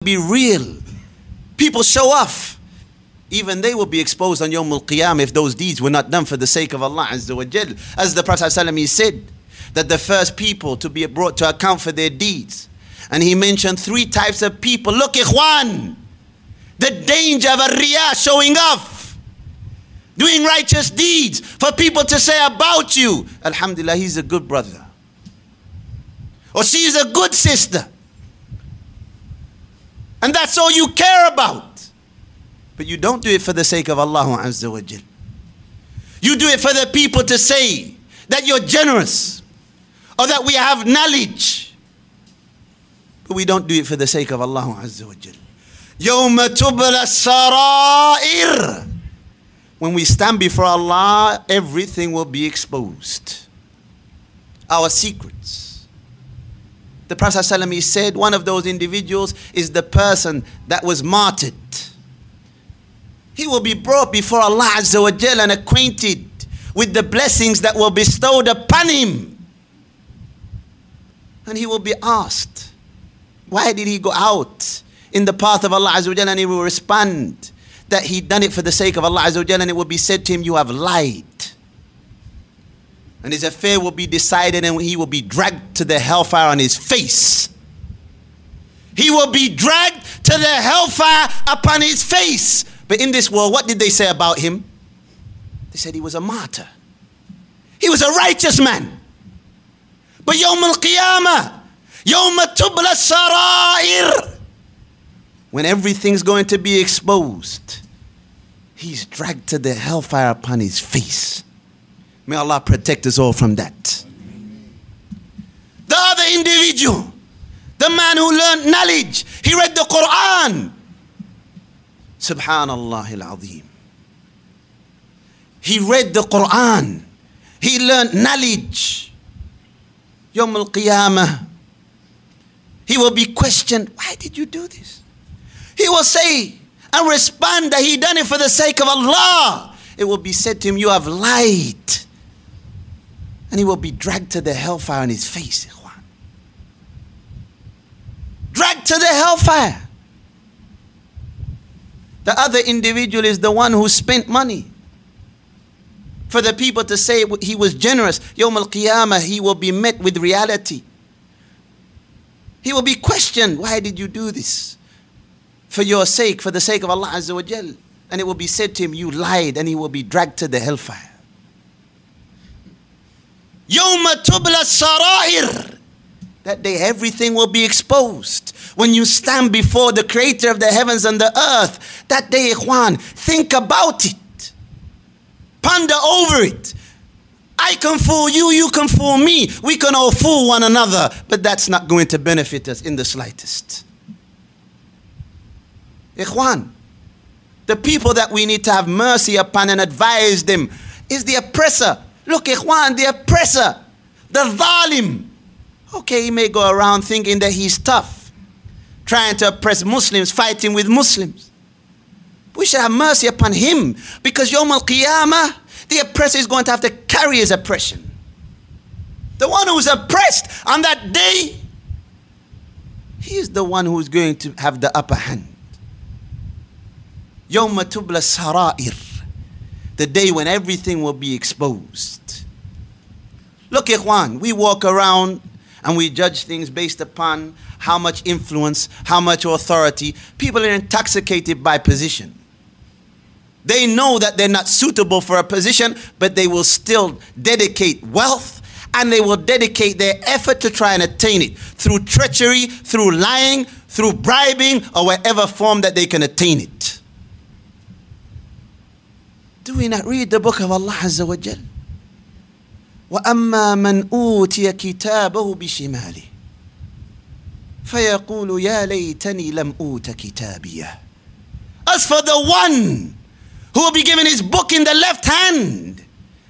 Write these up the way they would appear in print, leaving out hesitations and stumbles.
be real. People show off. Even they will be exposed on Yawm al-Qiyamah if those deeds were not done for the sake of Allah Azza wa Jal. As the Prophet ﷺ said, that the first people to be brought to account for their deeds. And he mentioned 3 types of people. Look, ikhwan, the danger of a riyah, showing off, doing righteous deeds for people to say about you, alhamdulillah, he's a good brother, or she's a good sister, and that's all you care about. But you don't do it for the sake of Allah Azza wa Jal. You do it for the people to say that you're generous, or that we have knowledge. But we don't do it for the sake of Allah Azza wa Jal. Yawma tubla sarair. When we stand before Allah, everything will be exposed. Our secrets. The Prophet ﷺ said one of those individuals is the person that was martyred. He will be brought before Allah Azza wa Jal and acquainted with the blessings that were bestowed upon him. And he will be asked, why did he go out in the path of Allah Azza wa Jal? And he will respond that he done it for the sake of Allah Azza wa Jal, and it will be said to him, you have lied. And his affair will be decided, and he will be dragged to the hellfire on his face. He will be dragged to the hellfire upon his face. But in this world, what did they say about him? They said he was a martyr. He was a righteous man. But Yawm al-Qiyamah, Yawma tubla sarair, when everything's going to be exposed, he's dragged to the hellfire upon his face. May Allah protect us all from that. The other individual, the man who learned knowledge, he read the Quran. Subhanallah al-Azim. He read the Quran. He learned knowledge. Yawm al-Qiyamah, he will be questioned, why did you do this? He will say and respond that he done it for the sake of Allah. It will be said to him, you have lied. And he will be dragged to the hellfire on his face. Dragged to the hellfire. The other individual is the one who spent money for the people to say he was generous. Yawm al-Qiyamah, he will be met with reality. He will be questioned, why did you do this? For your sake, for the sake of Allah Azza wa Jal. And it will be said to him, you lied, and he will be dragged to the hellfire. Yawma tubla sarair. That day everything will be exposed. When you stand before the creator of the heavens and the earth, that day, ikhwan, think about it. Ponder over it. I can fool you, you can fool me. We can all fool one another, but that's not going to benefit us in the slightest. Ikhwan, the people that we need to have mercy upon and advise them is the oppressor. Look, ikhwan, the oppressor, the zalim. Okay, he may go around thinking that he's tough, trying to oppress Muslims, fighting with Muslims. We should have mercy upon him, because Yawm al-Qiyamah, the oppressor is going to have to carry his oppression. The one who's oppressed on that day, he is the one who's going to have the upper hand. Yawma tubla sarair, the day when everything will be exposed. Look, ikhwan, we walk around and we judge things based upon how much influence, how much authority. People are intoxicated by position. They know that they're not suitable for a position, but they will still dedicate wealth, and they will dedicate their effort to try and attain it through treachery, through lying, through bribing, or whatever form that they can attain it. Do we not read the book of Allah Azza wa Jal? وَأَمَّا مَنْ أُوتِيَ كِتَابَهُ بِشِمَالِهِ فَيَقُولُ يَا لَيْتَنِي لَمْ أُوتَ كِتَابِيَهْ. As for the one who will be given his book in the left hand,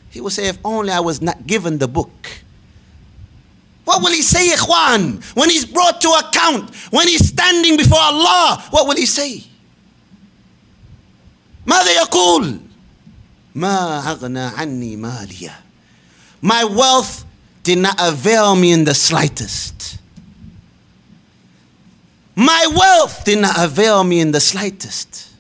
he will say, if only I was not given the book. What will he say, ikhwan? When he's brought to account, when he's standing before Allah, what will he say? ماذا يقول؟ ما أغنى عني مالية. My wealth did not avail me in the slightest. My wealth did not avail me in the slightest.